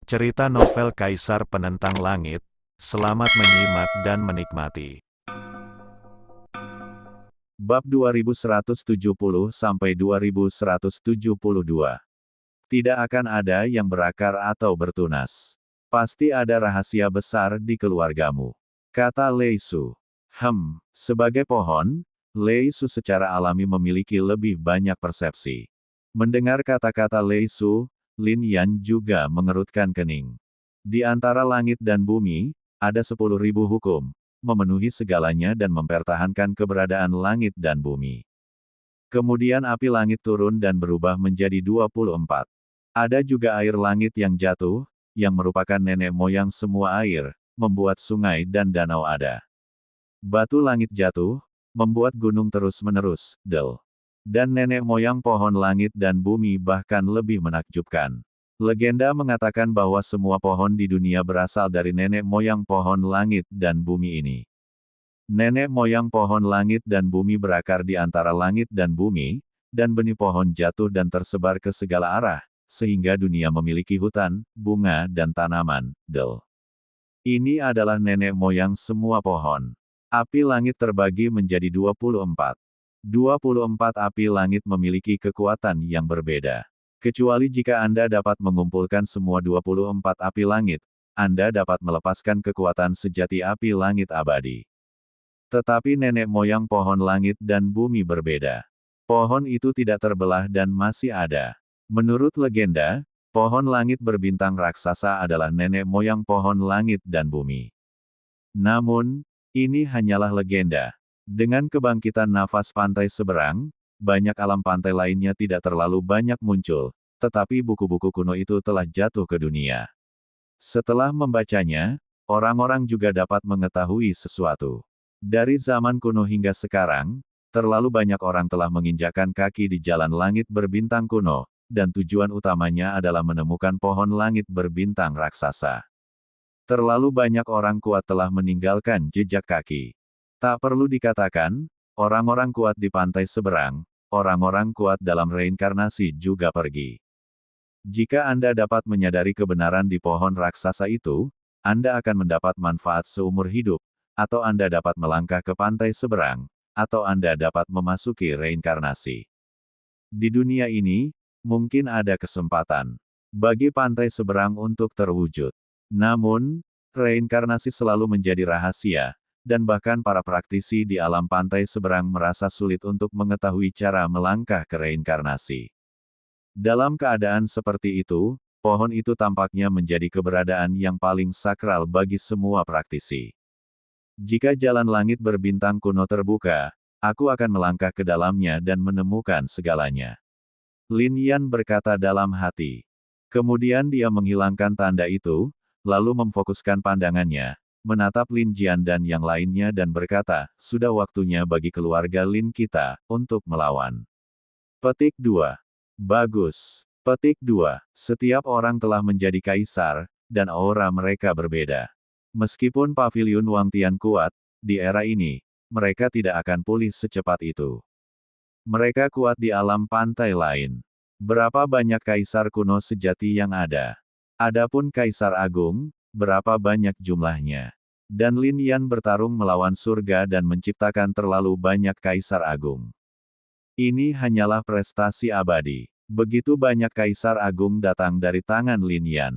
Cerita novel Kaisar Penentang Langit. Selamat menyimak dan menikmati. Bab 2170-2172. Tidak akan ada yang berakar atau bertunas. Pasti ada rahasia besar di keluargamu, kata Lei Su. Sebagai pohon, Lei Su secara alami memiliki lebih banyak persepsi. Mendengar kata-kata Lei Su, Lin Yan juga mengerutkan kening. Di antara langit dan bumi, ada 10.000 hukum, memenuhi segalanya dan mempertahankan keberadaan langit dan bumi. Kemudian api langit turun dan berubah menjadi 24. Ada juga air langit yang jatuh, yang merupakan nenek moyang semua air, membuat sungai dan danau ada. Batu langit jatuh, membuat gunung terus-menerus, dan nenek moyang pohon langit dan bumi bahkan lebih menakjubkan. Legenda mengatakan bahwa semua pohon di dunia berasal dari nenek moyang pohon langit dan bumi ini. Nenek moyang pohon langit dan bumi berakar di antara langit dan bumi, dan benih pohon jatuh dan tersebar ke segala arah, sehingga dunia memiliki hutan, bunga dan tanaman, Ini adalah nenek moyang semua pohon. Api langit terbagi menjadi 24. 24 api langit memiliki kekuatan yang berbeda. Kecuali jika Anda dapat mengumpulkan semua 24 api langit, Anda dapat melepaskan kekuatan sejati api langit abadi. Tetapi nenek moyang pohon langit dan bumi berbeda. Pohon itu tidak terbelah dan masih ada. Menurut legenda, pohon langit berbintang raksasa adalah nenek moyang pohon langit dan bumi. Namun, ini hanyalah legenda. Dengan kebangkitan nafas pantai seberang, banyak alam pantai lainnya tidak terlalu banyak muncul, tetapi buku-buku kuno itu telah jatuh ke dunia. Setelah membacanya, orang-orang juga dapat mengetahui sesuatu. Dari zaman kuno hingga sekarang, terlalu banyak orang telah menginjakkan kaki di jalan langit berbintang kuno, dan tujuan utamanya adalah menemukan pohon langit berbintang raksasa. Terlalu banyak orang kuat telah meninggalkan jejak kaki. Tak perlu dikatakan, orang-orang kuat di pantai seberang, orang-orang kuat dalam reinkarnasi juga pergi. Jika Anda dapat menyadari kebenaran di pohon raksasa itu, Anda akan mendapat manfaat seumur hidup, atau Anda dapat melangkah ke pantai seberang, atau Anda dapat memasuki reinkarnasi. Di dunia ini, mungkin ada kesempatan bagi pantai seberang untuk terwujud. Namun, reinkarnasi selalu menjadi rahasia, dan bahkan para praktisi di alam pantai seberang merasa sulit untuk mengetahui cara melangkah ke reinkarnasi. Dalam keadaan seperti itu, pohon itu tampaknya menjadi keberadaan yang paling sakral bagi semua praktisi. Jika jalan langit berbintang kuno terbuka, aku akan melangkah ke dalamnya dan menemukan segalanya. Lin Yan berkata dalam hati. Kemudian dia menghilangkan tanda itu, lalu memfokuskan pandangannya, menatap Lin Jian dan yang lainnya dan berkata, sudah waktunya bagi keluarga Lin kita, untuk melawan. Petik 2. Bagus. Petik 2. Setiap orang telah menjadi kaisar, dan aura mereka berbeda. Meskipun paviliun Wang Tian kuat, di era ini, mereka tidak akan pulih secepat itu. Mereka kuat di alam pantai lain. Berapa banyak kaisar kuno sejati yang ada? Adapun kaisar agung, berapa banyak jumlahnya? Dan Lin Yan bertarung melawan surga dan menciptakan terlalu banyak kaisar agung. Ini hanyalah prestasi abadi. Begitu banyak kaisar agung datang dari tangan Lin Yan.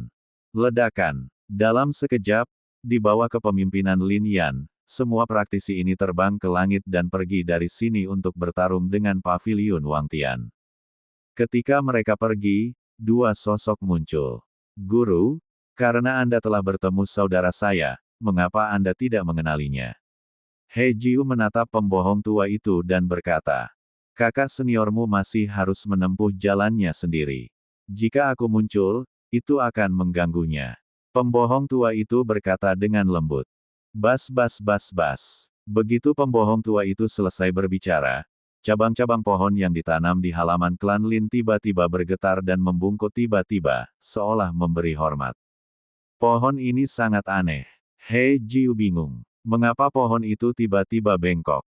Ledakan. Dalam sekejap, di bawah kepemimpinan Lin Yan, semua praktisi ini terbang ke langit dan pergi dari sini untuk bertarung dengan paviliun Wang Tian. Ketika mereka pergi, dua sosok muncul. Guru, karena Anda telah bertemu saudara saya, mengapa Anda tidak mengenalinya? He Jiu menatap pembohong tua itu dan berkata, kakak seniormu masih harus menempuh jalannya sendiri. Jika aku muncul, itu akan mengganggunya. Pembohong tua itu berkata dengan lembut. Bas. Begitu pembohong tua itu selesai berbicara, cabang-cabang pohon yang ditanam di halaman klan Lin tiba-tiba bergetar dan membungkuk tiba-tiba, seolah memberi hormat. Pohon ini sangat aneh. He Jiu bingung. Mengapa pohon itu tiba-tiba bengkok?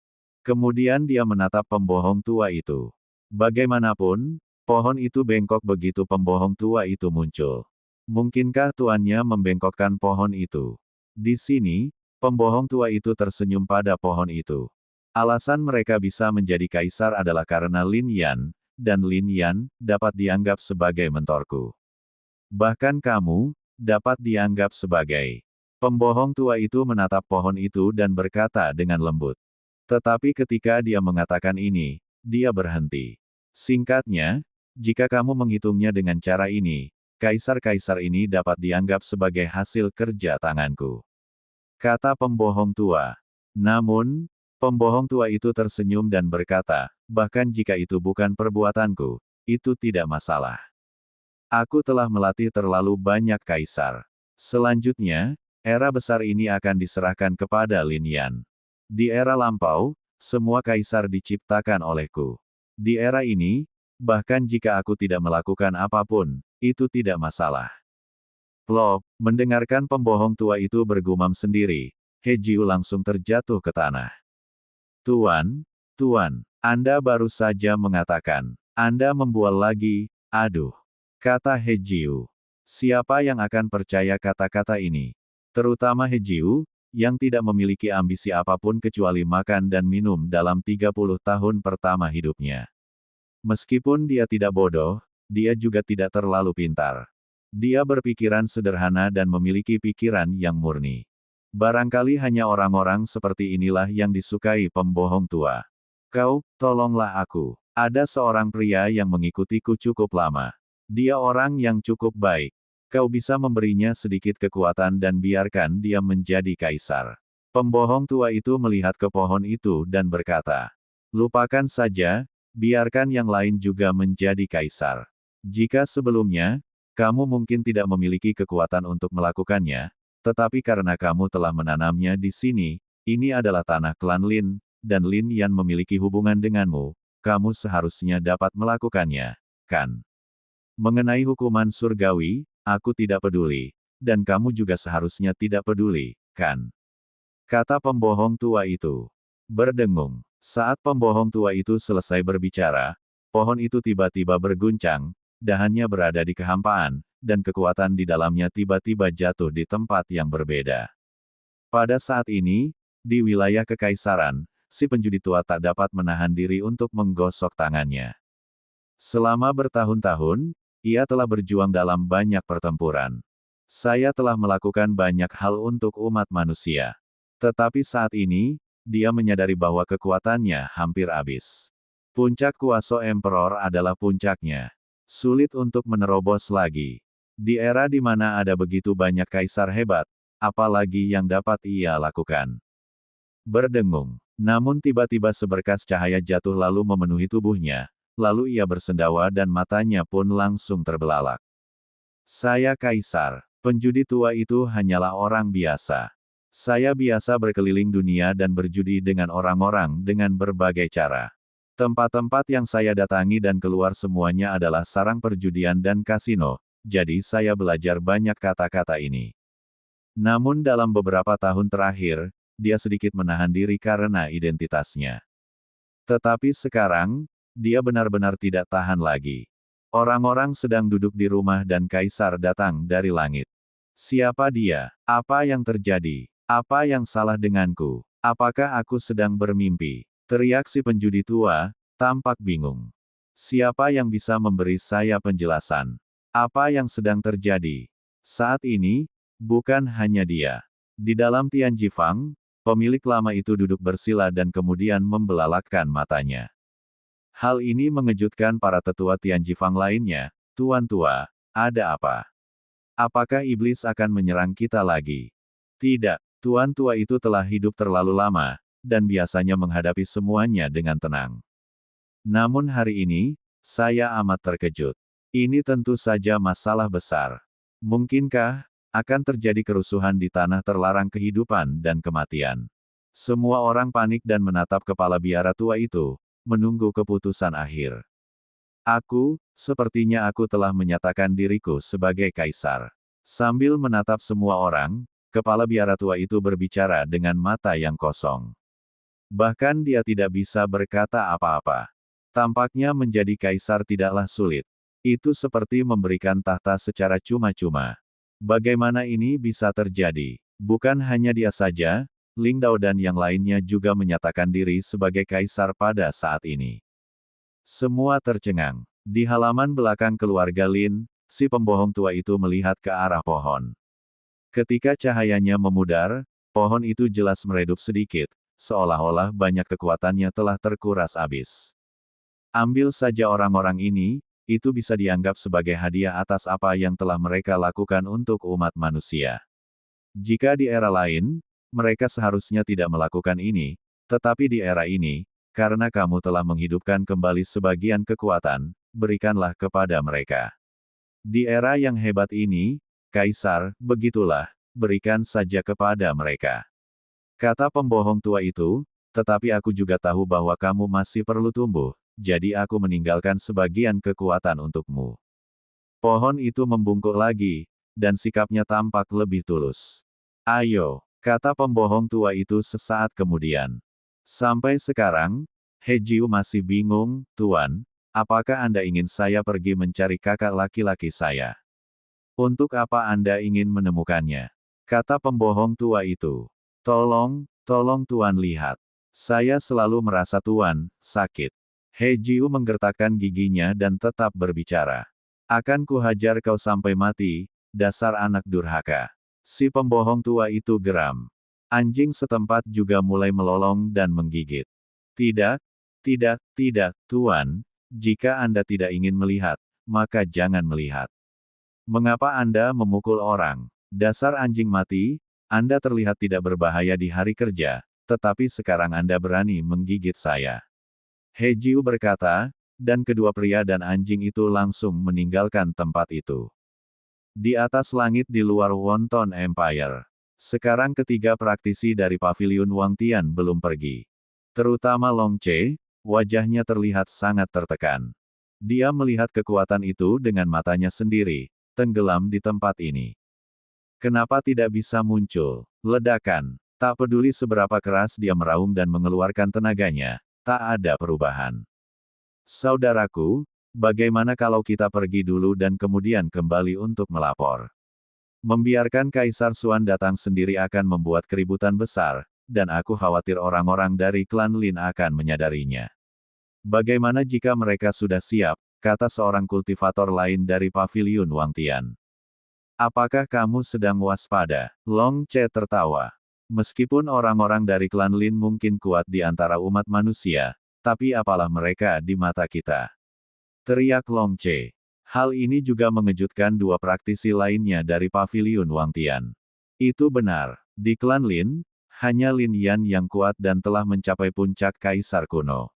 Kemudian dia menatap pembohong tua itu. Bagaimanapun, pohon itu bengkok begitu pembohong tua itu muncul. Mungkinkah tuannya membengkokkan pohon itu? Di sini, pembohong tua itu tersenyum pada pohon itu. Alasan mereka bisa menjadi kaisar adalah karena Lin Yan, dan Lin Yan dapat dianggap sebagai mentorku. Bahkan kamu dapat dianggap sebagai. Pembohong tua itu menatap pohon itu dan berkata dengan lembut. Tetapi ketika dia mengatakan ini, dia berhenti. Singkatnya, jika kamu menghitungnya dengan cara ini, kaisar-kaisar ini dapat dianggap sebagai hasil kerja tanganku. Kata pembohong tua. Namun, pembohong tua itu tersenyum dan berkata, bahkan jika itu bukan perbuatanku, itu tidak masalah. Aku telah melatih terlalu banyak kaisar. Selanjutnya, era besar ini akan diserahkan kepada Lin Yan. Di era lampau, semua kaisar diciptakan olehku. Di era ini, bahkan jika aku tidak melakukan apapun, itu tidak masalah. Plop, mendengarkan pembohong tua itu bergumam sendiri, He Jiu langsung terjatuh ke tanah. Tuan, Anda baru saja mengatakan, Anda membual lagi, aduh, kata He Jiu. Siapa yang akan percaya kata-kata ini? Terutama He Jiu, yang tidak memiliki ambisi apapun kecuali makan dan minum dalam 30 tahun pertama hidupnya. Meskipun dia tidak bodoh, dia juga tidak terlalu pintar. Dia berpikiran sederhana dan memiliki pikiran yang murni. Barangkali hanya orang-orang seperti inilah yang disukai pembohong tua. Kau, tolonglah aku. Ada seorang pria yang mengikutiku cukup lama. Dia orang yang cukup baik. Kau bisa memberinya sedikit kekuatan dan biarkan dia menjadi kaisar. Pembohong tua itu melihat ke pohon itu dan berkata, lupakan saja, biarkan yang lain juga menjadi kaisar. Jika sebelumnya, kamu mungkin tidak memiliki kekuatan untuk melakukannya, tetapi karena kamu telah menanamnya di sini, ini adalah tanah klan Lin, dan Lin Yan memiliki hubungan denganmu, kamu seharusnya dapat melakukannya, kan? Mengenai hukuman surgawi, aku tidak peduli, dan kamu juga seharusnya tidak peduli, kan? Kata pembohong tua itu. Berdengung. Saat pembohong tua itu selesai berbicara, pohon itu tiba-tiba berguncang, dahannya berada di kehampaan, dan kekuatan di dalamnya tiba-tiba jatuh di tempat yang berbeda. Pada saat ini, di wilayah kekaisaran, si penjudi tua tak dapat menahan diri untuk menggosok tangannya. Selama bertahun-tahun, ia telah berjuang dalam banyak pertempuran. Saya telah melakukan banyak hal untuk umat manusia. Tetapi saat ini, dia menyadari bahwa kekuatannya hampir habis. Puncak kuasa Emperor adalah puncaknya. Sulit untuk menerobos lagi. Di era di mana ada begitu banyak kaisar hebat, apalagi yang dapat ia lakukan. Berdengung. Namun tiba-tiba seberkas cahaya jatuh lalu memenuhi tubuhnya, lalu ia bersendawa dan matanya pun langsung terbelalak. Saya kaisar. Penjudi tua itu hanyalah orang biasa. Saya biasa berkeliling dunia dan berjudi dengan orang-orang dengan berbagai cara. Tempat-tempat yang saya datangi dan keluar semuanya adalah sarang perjudian dan kasino, jadi saya belajar banyak kata-kata ini. Namun dalam beberapa tahun terakhir, dia sedikit menahan diri karena identitasnya. Tetapi sekarang, dia benar-benar tidak tahan lagi. Orang-orang sedang duduk di rumah dan kaisar datang dari langit. Siapa dia? Apa yang terjadi? Apa yang salah denganku? Apakah aku sedang bermimpi? Teriak si penjudi tua, tampak bingung. Siapa yang bisa memberi saya penjelasan? Apa yang sedang terjadi? Saat ini, bukan hanya dia. Di dalam Tianjifang, pemilik lama itu duduk bersila dan kemudian membelalakkan matanya. Hal ini mengejutkan para tetua Tianjifang lainnya. Tuan tua, ada apa? Apakah iblis akan menyerang kita lagi? Tidak, tuan tua itu telah hidup terlalu lama, dan biasanya menghadapi semuanya dengan tenang. Namun hari ini, saya amat terkejut. Ini tentu saja masalah besar. Mungkinkah akan terjadi kerusuhan di tanah terlarang kehidupan dan kematian? Semua orang panik dan menatap kepala biara tua itu, menunggu keputusan akhir. Sepertinya aku telah menyatakan diriku sebagai kaisar. Sambil menatap semua orang, kepala biara tua itu berbicara dengan mata yang kosong. Bahkan dia tidak bisa berkata apa-apa. Tampaknya menjadi kaisar tidaklah sulit. Itu seperti memberikan tahta secara cuma-cuma. Bagaimana ini bisa terjadi? Bukan hanya dia saja, Ling Dao dan yang lainnya juga menyatakan diri sebagai kaisar pada saat ini. Semua tercengang. Di halaman belakang keluarga Lin, si pembohong tua itu melihat ke arah pohon. Ketika cahayanya memudar, pohon itu jelas meredup sedikit, seolah-olah banyak kekuatannya telah terkuras habis. Ambil saja orang-orang ini, itu bisa dianggap sebagai hadiah atas apa yang telah mereka lakukan untuk umat manusia. Jika di era lain, mereka seharusnya tidak melakukan ini, tetapi di era ini, karena kamu telah menghidupkan kembali sebagian kekuatan, berikanlah kepada mereka. Di era yang hebat ini, Kaisar, begitulah, berikan saja kepada mereka. Kata pembohong tua itu, tetapi aku juga tahu bahwa kamu masih perlu tumbuh, jadi aku meninggalkan sebagian kekuatan untukmu. Pohon itu membungkuk lagi, dan sikapnya tampak lebih tulus. Ayo, kata pembohong tua itu sesaat kemudian. Sampai sekarang, He Jiu masih bingung, Tuan, apakah Anda ingin saya pergi mencari kakak laki-laki saya? Untuk apa Anda ingin menemukannya? Kata pembohong tua itu. Tolong Tuan lihat. Saya selalu merasa Tuan sakit. He Jiu menggertakkan giginya dan tetap berbicara. Akan kuhajar kau sampai mati, dasar anak durhaka. Si pembohong tua itu geram. Anjing setempat juga mulai melolong dan menggigit. Tidak, Tuan. Jika Anda tidak ingin melihat, maka jangan melihat. Mengapa Anda memukul orang? Dasar anjing mati, Anda terlihat tidak berbahaya di hari kerja, tetapi sekarang Anda berani menggigit saya. He Jiu berkata, dan kedua pria dan anjing itu langsung meninggalkan tempat itu. Di atas langit di luar Wonton Empire. Sekarang ketiga praktisi dari paviliun Wang Tian belum pergi. Terutama Long Che, wajahnya terlihat sangat tertekan. Dia melihat kekuatan itu dengan matanya sendiri, tenggelam di tempat ini. Kenapa tidak bisa muncul? Ledakan. Tak peduli seberapa keras dia meraung dan mengeluarkan tenaganya, tak ada perubahan. Saudaraku, bagaimana kalau kita pergi dulu dan kemudian kembali untuk melapor? Membiarkan Kaisar Xuan datang sendiri akan membuat keributan besar, dan aku khawatir orang-orang dari klan Lin akan menyadarinya. Bagaimana jika mereka sudah siap, kata seorang kultivator lain dari paviliun Wang Tian. Apakah kamu sedang waspada? Long Che tertawa. Meskipun orang-orang dari klan Lin mungkin kuat di antara umat manusia, tapi apalah mereka di mata kita? Teriak Long Che. Hal ini juga mengejutkan dua praktisi lainnya dari paviliun Wang Tian. Itu benar. Di klan Lin, hanya Lin Yan yang kuat dan telah mencapai puncak kaisar kuno.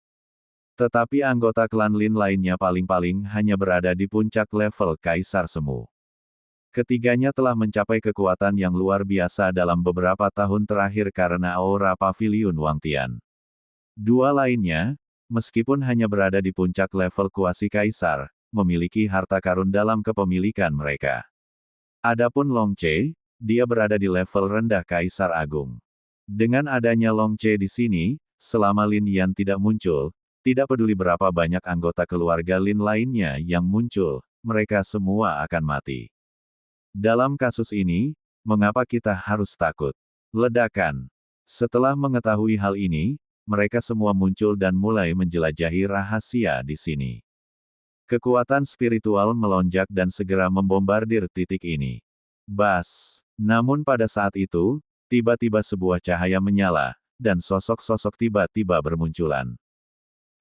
Tetapi anggota klan Lin lainnya paling-paling hanya berada di puncak level kaisar semu. Ketiganya telah mencapai kekuatan yang luar biasa dalam beberapa tahun terakhir karena aura paviliun Wang Tian. Dua lainnya, meskipun hanya berada di puncak level kuasi kaisar, memiliki harta karun dalam kepemilikan mereka. Adapun Long Che, dia berada di level rendah kaisar agung. Dengan adanya Long Che di sini, selama Lin Yan tidak muncul, tidak peduli berapa banyak anggota keluarga Lin lainnya yang muncul, mereka semua akan mati. Dalam kasus ini, mengapa kita harus takut? Ledakan. Setelah mengetahui hal ini, mereka semua muncul dan mulai menjelajahi rahasia di sini. Kekuatan spiritual melonjak dan segera membombardir titik ini. Bas. Namun pada saat itu, tiba-tiba sebuah cahaya menyala, dan sosok-sosok tiba-tiba bermunculan.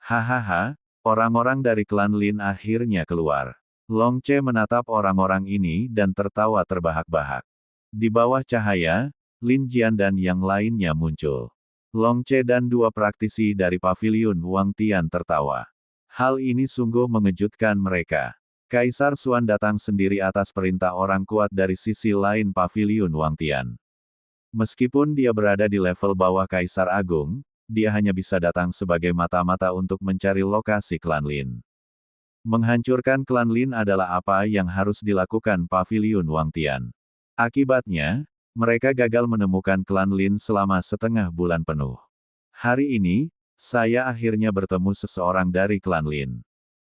Hahaha, orang-orang dari klan Lin akhirnya keluar. Long Che menatap orang-orang ini dan tertawa terbahak-bahak. Di bawah cahaya, Lin Jian dan yang lainnya muncul. Long Che dan dua praktisi dari paviliun Wang Tian tertawa. Hal ini sungguh mengejutkan mereka. Kaisar Xuan datang sendiri atas perintah orang kuat dari sisi lain paviliun Wang Tian. Meskipun dia berada di level bawah Kaisar Agung, dia hanya bisa datang sebagai mata-mata untuk mencari lokasi klan Lin. Menghancurkan klan Lin adalah apa yang harus dilakukan paviliun Wang Tian. Akibatnya, mereka gagal menemukan klan Lin selama setengah bulan penuh. Hari ini, saya akhirnya bertemu seseorang dari klan Lin.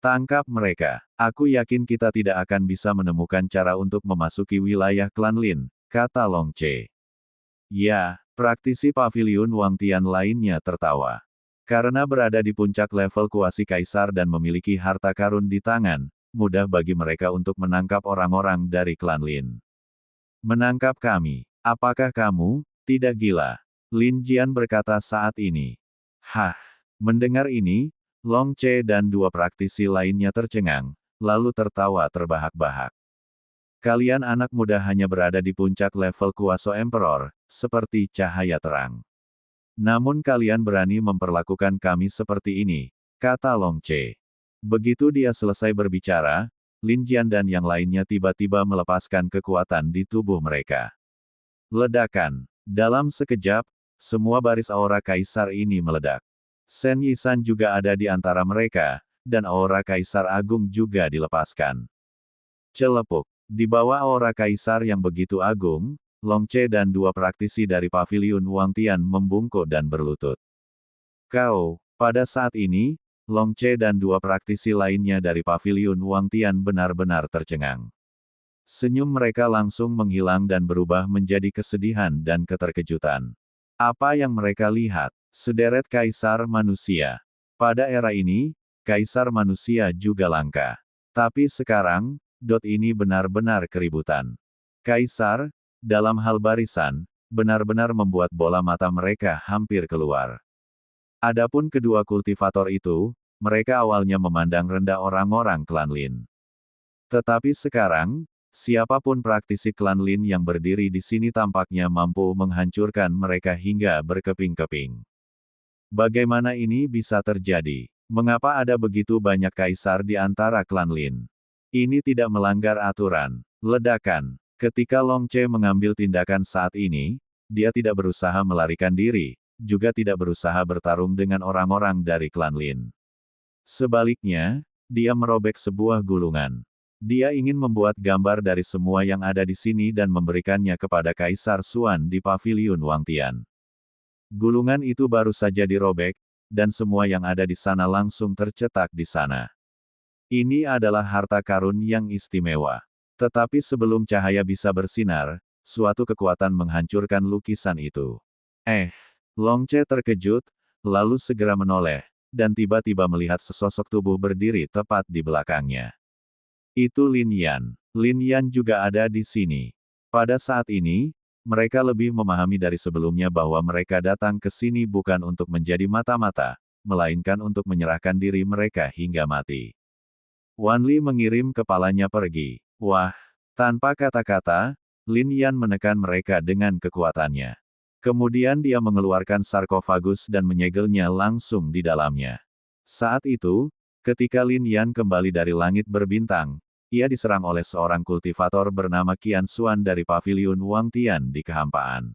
Tangkap mereka. Aku yakin kita tidak akan bisa menemukan cara untuk memasuki wilayah klan Lin, kata Long Che. Ya, praktisi paviliun Wang Tian lainnya tertawa. Karena berada di puncak level kuasi kaisar dan memiliki harta karun di tangan, mudah bagi mereka untuk menangkap orang-orang dari klan Lin. Menangkap kami. Apakah kamu tidak gila? Lin Jian berkata saat ini. Hah. Mendengar ini, Long Che dan dua praktisi lainnya tercengang, lalu tertawa terbahak-bahak. Kalian anak muda hanya berada di puncak level kuasa Emperor, seperti cahaya terang. Namun kalian berani memperlakukan kami seperti ini, kata Long Che. Begitu dia selesai berbicara, Lin Jian dan yang lainnya tiba-tiba melepaskan kekuatan di tubuh mereka. Ledakan. Dalam sekejap, semua baris aura kaisar ini meledak. Shen Yisan juga ada di antara mereka, dan aura kaisar agung juga dilepaskan. Celepuk. Di bawah aura kaisar yang begitu agung, Long Che dan dua praktisi dari paviliun Wang Tian membungkuk dan berlutut. Pada saat ini, Long Che dan dua praktisi lainnya dari paviliun Wang Tian benar-benar tercengang. Senyum mereka langsung menghilang dan berubah menjadi kesedihan dan keterkejutan. Apa yang mereka lihat? Sederet kaisar manusia. Pada era ini, kaisar manusia juga langka. Tapi sekarang, ini benar-benar keributan. Kaisar, dalam hal barisan, benar-benar membuat bola mata mereka hampir keluar. Adapun kedua kultivator itu, mereka awalnya memandang rendah orang-orang klan Lin. Tetapi sekarang, siapapun praktisi klan Lin yang berdiri di sini tampaknya mampu menghancurkan mereka hingga berkeping-keping. Bagaimana ini bisa terjadi? Mengapa ada begitu banyak kaisar di antara klan Lin? Ini tidak melanggar aturan. Ledakan. Ketika Long Che mengambil tindakan saat ini, dia tidak berusaha melarikan diri, juga tidak berusaha bertarung dengan orang-orang dari klan Lin. Sebaliknya, dia merobek sebuah gulungan. Dia ingin membuat gambar dari semua yang ada di sini dan memberikannya kepada Kaisar Xuan di paviliun Wang Tian. Gulungan itu baru saja dirobek, dan semua yang ada di sana langsung tercetak di sana. Ini adalah harta karun yang istimewa. Tetapi sebelum cahaya bisa bersinar, suatu kekuatan menghancurkan lukisan itu. Long Che terkejut, lalu segera menoleh, dan tiba-tiba melihat sesosok tubuh berdiri tepat di belakangnya. Itu Lin Yan. Lin Yan juga ada di sini. Pada saat ini, mereka lebih memahami dari sebelumnya bahwa mereka datang ke sini bukan untuk menjadi mata-mata, melainkan untuk menyerahkan diri mereka hingga mati. Wan Li mengirim kepalanya pergi. Wah, tanpa kata-kata, Lin Yan menekan mereka dengan kekuatannya. Kemudian dia mengeluarkan sarkofagus dan menyegelnya langsung di dalamnya. Saat itu, ketika Lin Yan kembali dari langit berbintang, ia diserang oleh seorang kultivator bernama Qian Xuan dari paviliun Wang Tian di kehampaan.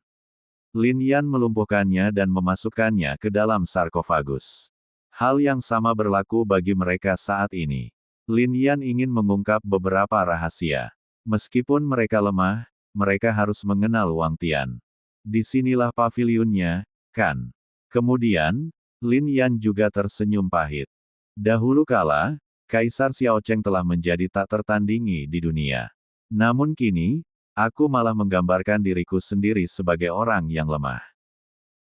Lin Yan melumpuhkannya dan memasukkannya ke dalam sarkofagus. Hal yang sama berlaku bagi mereka saat ini. Lin Yan ingin mengungkap beberapa rahasia. Meskipun mereka lemah, mereka harus mengenal Wang Tian. Disinilah paviliunnya, kan? Kemudian, Lin Yan juga tersenyum pahit. Dahulu kala, Kaisar Xiao Cheng telah menjadi tak tertandingi di dunia. Namun kini, aku malah menggambarkan diriku sendiri sebagai orang yang lemah.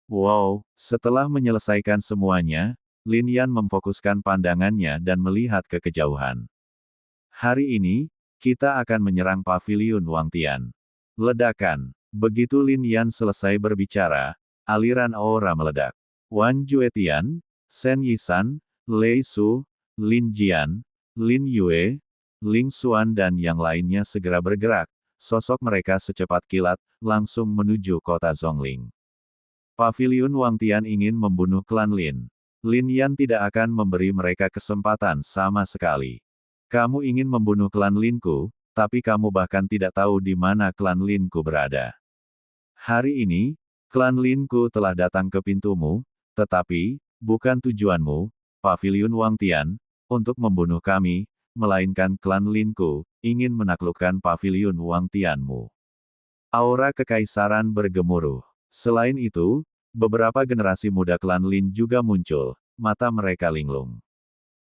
Wow, setelah menyelesaikan semuanya, Lin Yan memfokuskan pandangannya dan melihat ke kejauhan. Hari ini, kita akan menyerang paviliun Wang Tian. Ledakan. Begitu Lin Yan selesai berbicara, aliran aura meledak. Wan Juetian, Shen Yisan, Lei Su, Lin Jian, Lin Yue, Ling Xuan dan yang lainnya segera bergerak, sosok mereka secepat kilat, langsung menuju kota Zhongling. Paviliun Wang Tian ingin membunuh klan Lin. Lin Yan tidak akan memberi mereka kesempatan sama sekali. Kamu ingin membunuh klan Linku, tapi kamu bahkan tidak tahu di mana klan Linku berada. Hari ini, klan Linku telah datang ke pintumu, tetapi, bukan tujuanmu, paviliun Wang Tian, untuk membunuh kami, melainkan klan Linku, ingin menaklukkan paviliun Wang Tianmu. Aura kekaisaran bergemuruh. Selain itu, beberapa generasi muda klan Lin juga muncul, mata mereka linglung.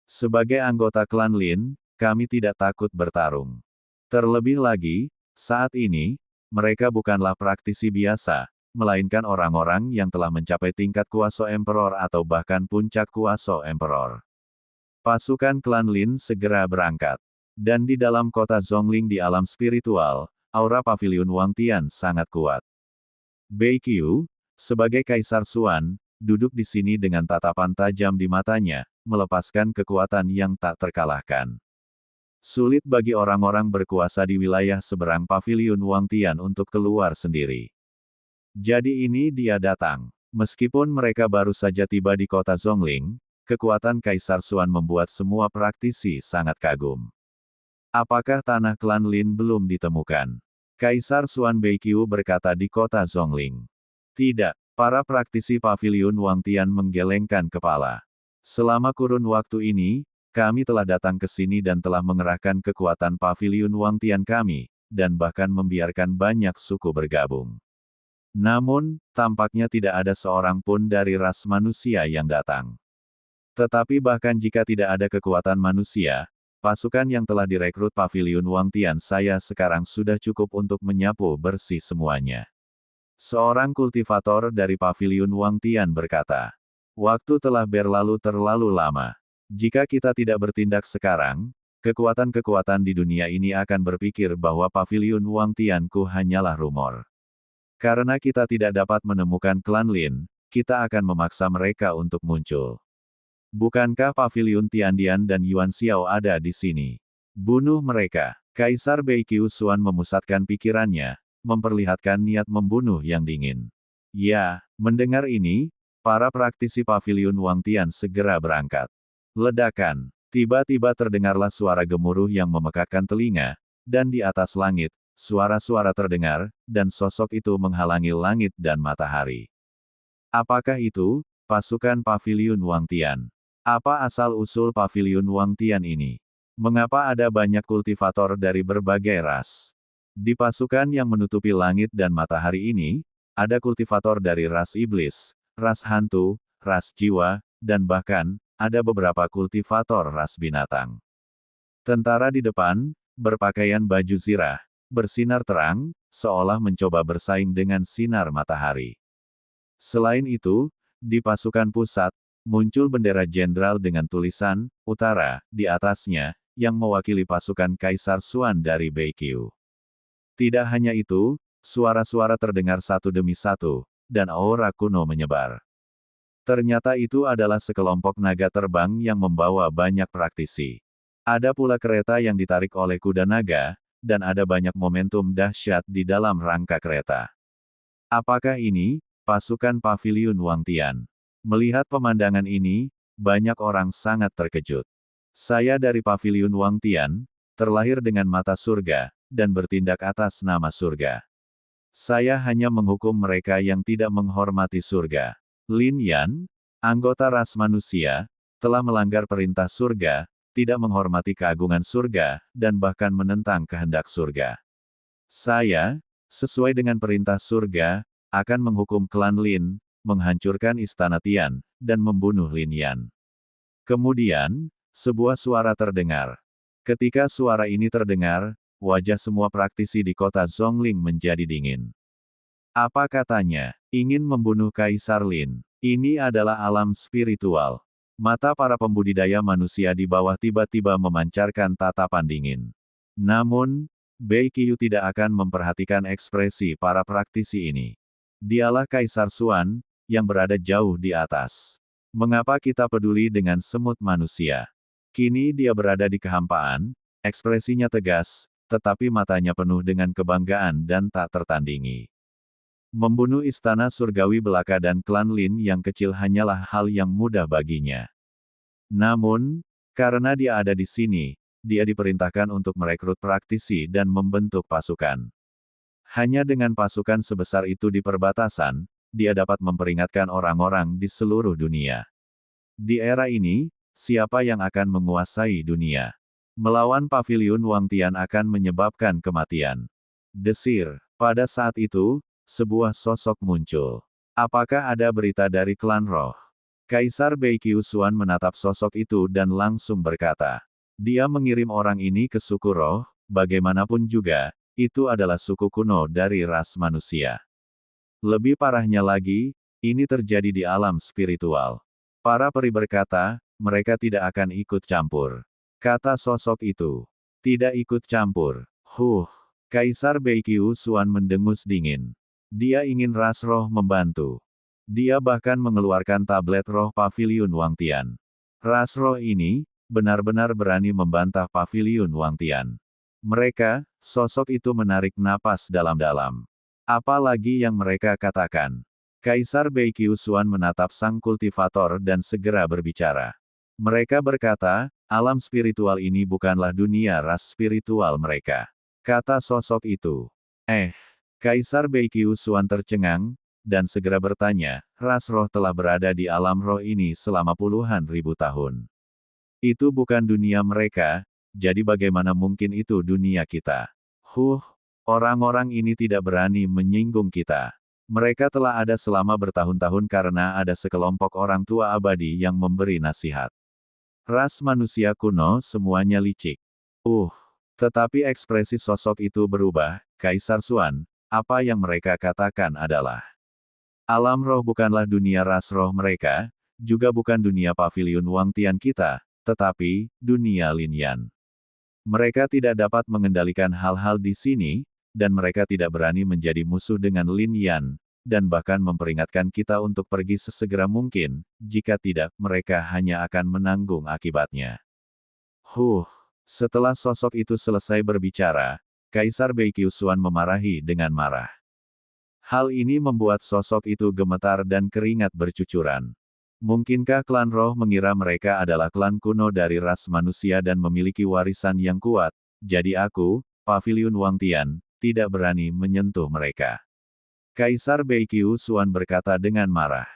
Sebagai anggota klan Lin, kami tidak takut bertarung. Terlebih lagi, saat ini, mereka bukanlah praktisi biasa, melainkan orang-orang yang telah mencapai tingkat kuasa Emperor atau bahkan puncak kuasa Emperor. Pasukan klan Lin segera berangkat. Dan di dalam kota Zhongling di alam spiritual, aura paviliun Wangtian sangat kuat. Beiqiu, sebagai Kaisar Xuan, duduk di sini dengan tatapan tajam di matanya, melepaskan kekuatan yang tak terkalahkan. Sulit bagi orang-orang berkuasa di wilayah seberang paviliun Wangtian untuk keluar sendiri. Jadi ini dia datang. Meskipun mereka baru saja tiba di kota Zhongling, kekuatan Kaisar Xuan membuat semua praktisi sangat kagum. Apakah tanah klan Lin belum ditemukan? Kaisar Xuan Beiqiu berkata di kota Zhongling. Tidak, para praktisi paviliun Wangtian menggelengkan kepala. Selama kurun waktu ini, kami telah datang ke sini dan telah mengerahkan kekuatan paviliun Wangtian kami, dan bahkan membiarkan banyak suku bergabung. Namun, tampaknya tidak ada seorang pun dari ras manusia yang datang. Tetapi bahkan jika tidak ada kekuatan manusia, pasukan yang telah direkrut paviliun Wangtian saya sekarang sudah cukup untuk menyapu bersih semuanya. Seorang kultivator dari paviliun Wangtian berkata, waktu telah berlalu terlalu lama. Jika kita tidak bertindak sekarang, kekuatan-kekuatan di dunia ini akan berpikir bahwa paviliun Wangtianku hanyalah rumor. Karena kita tidak dapat menemukan klan Lin, kita akan memaksa mereka untuk muncul. Bukankah paviliun Tiandian dan Yuan Xiao ada di sini? Bunuh mereka. Kaisar Beiqiu Xuan memusatkan pikirannya, memperlihatkan niat membunuh yang dingin. Ya, mendengar ini, para praktisi paviliun Wangtian segera berangkat. Ledakan. Tiba-tiba terdengarlah suara gemuruh yang memekakkan telinga, dan di atas langit, suara-suara terdengar, dan sosok itu menghalangi langit dan matahari. Apakah itu? Pasukan paviliun Wangtian. Apa asal-usul paviliun Wangtian ini? Mengapa ada banyak kultivator dari berbagai ras? Di pasukan yang menutupi langit dan matahari ini, ada kultivator dari ras iblis, ras hantu, ras jiwa, dan bahkan, ada beberapa kultivator ras binatang. Tentara di depan, berpakaian baju zirah, bersinar terang, seolah mencoba bersaing dengan sinar matahari. Selain itu, di pasukan pusat, muncul bendera jenderal dengan tulisan, Utara, di atasnya, yang mewakili pasukan Kaisar Xuan dari Beiqiu. Tidak hanya itu, suara-suara terdengar satu demi satu, dan aura kuno menyebar. Ternyata itu adalah sekelompok naga terbang yang membawa banyak praktisi. Ada pula kereta yang ditarik oleh kuda naga, dan ada banyak momentum dahsyat di dalam rangka kereta. Apakah ini pasukan paviliun Wangtian? Melihat pemandangan ini, banyak orang sangat terkejut. Saya dari paviliun Wangtian, terlahir dengan mata surga, dan bertindak atas nama surga. Saya hanya menghukum mereka yang tidak menghormati surga. Lin Yan, anggota ras manusia, telah melanggar perintah surga, tidak menghormati keagungan surga, dan bahkan menentang kehendak surga. Saya, sesuai dengan perintah surga, akan menghukum klan Lin, menghancurkan istana Tian, dan membunuh Lin Yan. Kemudian, sebuah suara terdengar. Ketika suara ini terdengar, wajah semua praktisi di kota Zhongling menjadi dingin. Apa katanya? Ingin membunuh Kaisar Lin. Ini adalah alam spiritual. Mata para pembudidaya manusia di bawah tiba-tiba memancarkan tatapan dingin. Namun, Beiqiu tidak akan memperhatikan ekspresi para praktisi ini. Dialah Kaisar Xuan, yang berada jauh di atas. Mengapa kita peduli dengan semut manusia? Kini dia berada di kehampaan, ekspresinya tegas, tetapi matanya penuh dengan kebanggaan dan tak tertandingi. Membunuh istana surgawi belaka dan klan Lin yang kecil hanyalah hal yang mudah baginya. Namun, karena dia ada di sini, dia diperintahkan untuk merekrut praktisi dan membentuk pasukan. Hanya dengan pasukan sebesar itu di perbatasan, dia dapat memperingatkan orang-orang di seluruh dunia. Di era ini, siapa yang akan menguasai dunia? Melawan paviliun Wangtian akan menyebabkan kematian. Desir. Pada saat itu, sebuah sosok muncul. Apakah ada berita dari klan roh? Kaisar Baiqiu Xuan menatap sosok itu dan langsung berkata, dia mengirim orang ini ke suku roh, bagaimanapun juga, itu adalah suku kuno dari ras manusia. Lebih parahnya lagi, ini terjadi di alam spiritual. Para peri berkata, mereka tidak akan ikut campur. Kata sosok itu, tidak ikut campur. Kaisar Baiqiu Xuan mendengus dingin. Dia ingin ras roh membantu. Dia bahkan mengeluarkan tablet roh Paviliun Wangtian. Ras roh ini, benar-benar berani membantah Paviliun Wangtian. Mereka, sosok itu menarik napas dalam-dalam. Apalagi yang mereka katakan. Kaisar Baiqiu Xuan menatap sang kultivator dan segera berbicara. Mereka berkata, alam spiritual ini bukanlah dunia ras spiritual mereka. Kata sosok itu. Kaisar Baiqiu Xuan tercengang, dan segera bertanya, ras roh telah berada di alam roh ini selama puluhan ribu tahun. Itu bukan dunia mereka, jadi bagaimana mungkin itu dunia kita? Orang-orang ini tidak berani menyinggung kita. Mereka telah ada selama bertahun-tahun karena ada sekelompok orang tua abadi yang memberi nasihat. Ras manusia kuno semuanya licik. Tetapi ekspresi sosok itu berubah, Kaisar Xuan, apa yang mereka katakan adalah alam roh bukanlah dunia ras roh mereka, juga bukan dunia Paviliun Wangtian kita, tetapi dunia Lin Yan. Mereka tidak dapat mengendalikan hal-hal di sini, dan mereka tidak berani menjadi musuh dengan Lin Yan, dan bahkan memperingatkan kita untuk pergi sesegera mungkin, jika tidak, mereka hanya akan menanggung akibatnya. Setelah sosok itu selesai berbicara, Kaisar Baiqiu Xuan memarahi dengan marah. Hal ini membuat sosok itu gemetar dan keringat bercucuran. Mungkinkah klan roh mengira mereka adalah klan kuno dari ras manusia dan memiliki warisan yang kuat, jadi aku, Paviliun Wangtian, tidak berani menyentuh mereka. Kaisar Baiqiu Xuan berkata dengan marah.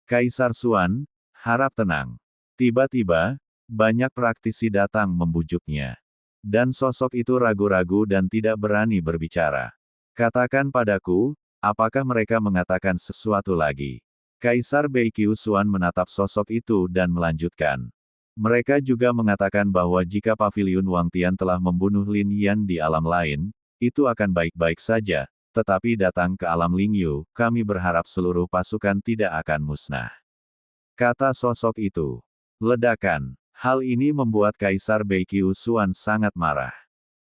Kaisar Xuan, harap tenang. Tiba-tiba, banyak praktisi datang membujuknya. Dan sosok itu ragu-ragu dan tidak berani berbicara. Katakan padaku, apakah mereka mengatakan sesuatu lagi? Kaisar Baiqiu Xuan menatap sosok itu dan melanjutkan. Mereka juga mengatakan bahwa jika Paviliun Wangtian telah membunuh Lin Yan di alam lain, itu akan baik-baik saja, tetapi datang ke alam Lingyu, kami berharap seluruh pasukan tidak akan musnah. Kata sosok itu. Ledakan. Hal ini membuat Kaisar Baiqiu Xuan sangat marah.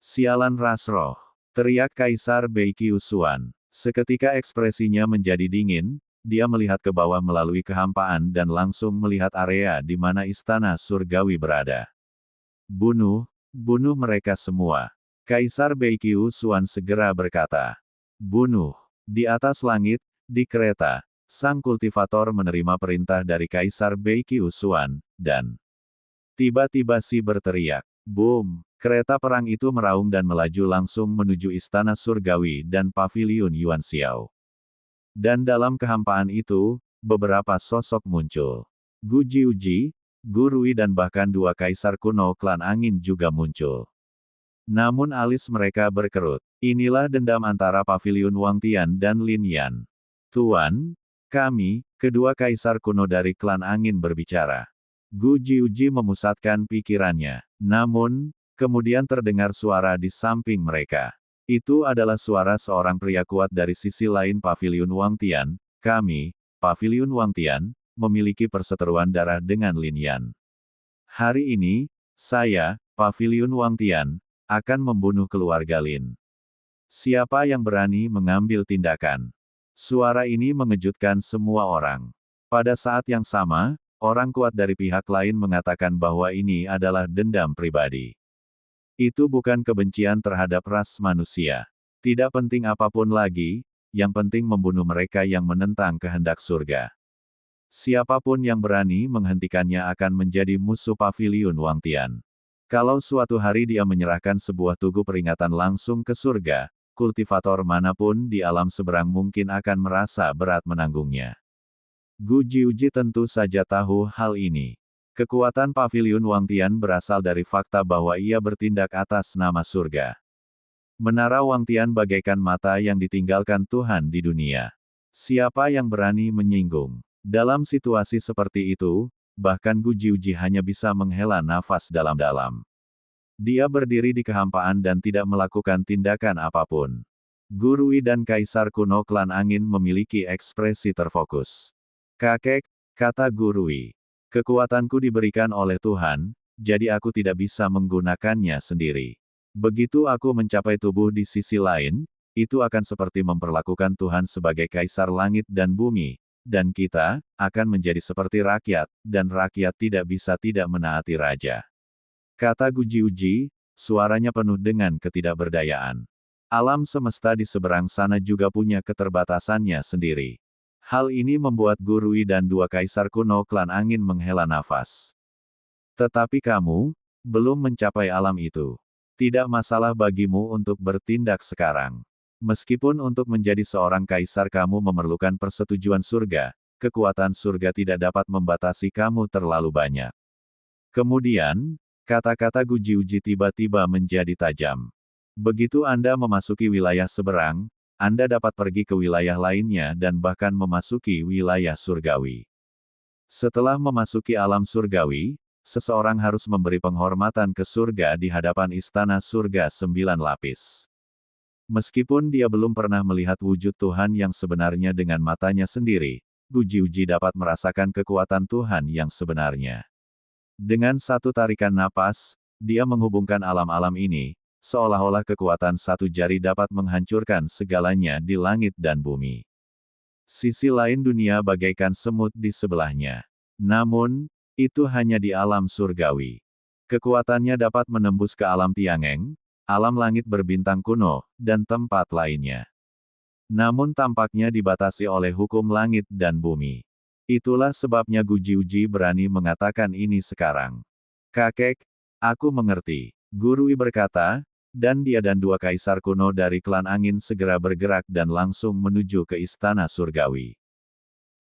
Sialan ras roh. Teriak Kaisar Baiqiu Xuan. Seketika ekspresinya menjadi dingin, dia melihat ke bawah melalui kehampaan dan langsung melihat area di mana istana surgawi berada. Bunuh mereka semua. Kaisar Baiqiu Xuan segera berkata. Bunuh. Di atas langit, di kereta, sang kultivator menerima perintah dari Kaisar Baiqiu Xuan, dan tiba-tiba si berteriak. Boom! Kereta perang itu meraung dan melaju langsung menuju istana surgawi dan paviliun Yuan Xiao. Dan dalam kehampaan itu, beberapa sosok muncul. Gu Jiuji, Gu Rui dan bahkan dua kaisar kuno klan angin juga muncul. Namun alis mereka berkerut. Inilah dendam antara Paviliun Wangtian dan Lin Yan. Tuan, kami, kedua kaisar kuno dari klan angin berbicara. Gu Jiuji memusatkan pikirannya. Namun, kemudian terdengar suara di samping mereka. Itu adalah suara seorang pria kuat dari sisi lain Paviliun Wangtian. Kami, Paviliun Wangtian, memiliki perseteruan darah dengan Lin Yan. Hari ini, saya, Paviliun Wangtian, akan membunuh keluarga Lin. Siapa yang berani mengambil tindakan? Suara ini mengejutkan semua orang. Pada saat yang sama, orang kuat dari pihak lain mengatakan bahwa ini adalah dendam pribadi. Itu bukan kebencian terhadap ras manusia. Tidak penting apapun lagi, yang penting membunuh mereka yang menentang kehendak surga. Siapapun yang berani menghentikannya akan menjadi musuh Paviliun Wangtian. Kalau suatu hari dia menyerahkan sebuah tugu peringatan langsung ke surga, kultivator manapun di alam seberang mungkin akan merasa berat menanggungnya. Gu Jiuji tentu saja tahu hal ini. Kekuatan Paviliun Wangtian berasal dari fakta bahwa ia bertindak atas nama surga. Menara Wangtian bagaikan mata yang ditinggalkan Tuhan di dunia. Siapa yang berani menyinggung? Dalam situasi seperti itu, bahkan Gu Jiuji hanya bisa menghela nafas dalam-dalam. Dia berdiri di kehampaan dan tidak melakukan tindakan apapun. Gurui dan Kaisar kuno klan angin memiliki ekspresi terfokus. Kakek, kata Gurui. Kekuatanku diberikan oleh Tuhan, jadi aku tidak bisa menggunakannya sendiri. Begitu aku mencapai tubuh di sisi lain, itu akan seperti memperlakukan Tuhan sebagai Kaisar langit dan bumi, dan kita akan menjadi seperti rakyat, dan rakyat tidak bisa tidak menaati raja. Kata Gu Jiuji, suaranya penuh dengan ketidakberdayaan. Alam semesta di seberang sana juga punya keterbatasannya sendiri. Hal ini membuat Gurui dan dua kaisar kuno klan angin menghela nafas. Tetapi kamu belum mencapai alam itu. Tidak masalah bagimu untuk bertindak sekarang. Meskipun untuk menjadi seorang kaisar kamu memerlukan persetujuan surga, kekuatan surga tidak dapat membatasi kamu terlalu banyak. Kemudian, kata-kata Gu Jiuji tiba-tiba menjadi tajam. Begitu Anda memasuki wilayah seberang, Anda dapat pergi ke wilayah lainnya dan bahkan memasuki wilayah surgawi. Setelah memasuki alam surgawi, seseorang harus memberi penghormatan ke surga di hadapan istana surga 9 lapis. Meskipun dia belum pernah melihat wujud Tuhan yang sebenarnya dengan matanya sendiri, Gu Jiuji dapat merasakan kekuatan Tuhan yang sebenarnya. Dengan satu tarikan napas, dia menghubungkan alam-alam ini, seolah-olah kekuatan satu jari dapat menghancurkan segalanya di langit dan bumi. Sisi lain dunia bagaikan semut di sebelahnya. Namun, itu hanya di alam surgawi. Kekuatannya dapat menembus ke alam Tiangeng, alam langit berbintang kuno, dan tempat lainnya. Namun tampaknya dibatasi oleh hukum langit dan bumi. Itulah sebabnya Gu Jiuji berani mengatakan ini sekarang. Kakek, aku mengerti. Gurui berkata, dan dia dan dua kaisar kuno dari klan angin segera bergerak dan langsung menuju ke istana surgawi.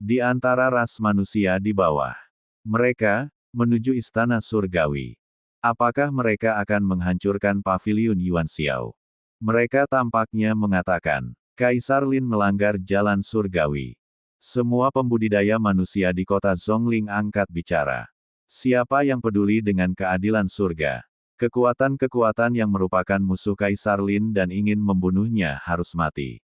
Di antara ras manusia di bawah. Mereka menuju istana surgawi. Apakah mereka akan menghancurkan paviliun Yuan Xiao? Mereka tampaknya mengatakan, Kaisar Lin melanggar jalan surgawi. Semua pembudidaya manusia di kota Zhongling angkat bicara. Siapa yang peduli dengan keadilan surga? Kekuatan-kekuatan yang merupakan musuh Kaisar Lin dan ingin membunuhnya harus mati.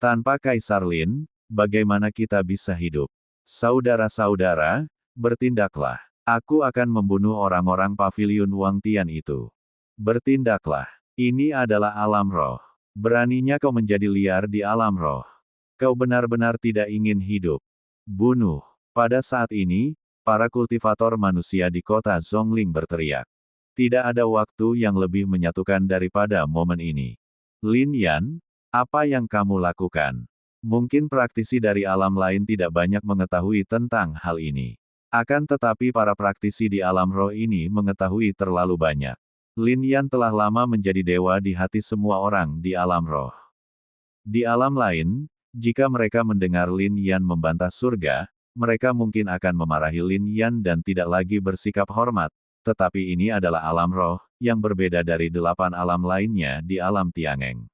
Tanpa Kaisar Lin, bagaimana kita bisa hidup? Saudara-saudara, bertindaklah. Aku akan membunuh orang-orang paviliun Wang Tian itu. Bertindaklah. Ini adalah alam roh. Beraninya kau menjadi liar di alam roh. Kau benar-benar tidak ingin hidup. Bunuh. Pada saat ini, para kultivator manusia di kota Zhongling berteriak. Tidak ada waktu yang lebih menyatukan daripada momen ini. Lin Yan, apa yang kamu lakukan? Mungkin praktisi dari alam lain tidak banyak mengetahui tentang hal ini. Akan tetapi para praktisi di alam roh ini mengetahui terlalu banyak. Lin Yan telah lama menjadi dewa di hati semua orang di alam roh. Di alam lain, jika mereka mendengar Lin Yan membantah surga, mereka mungkin akan memarahi Lin Yan dan tidak lagi bersikap hormat. Tetapi ini adalah alam roh, yang berbeda dari 8 alam lainnya di alam Tiangeng.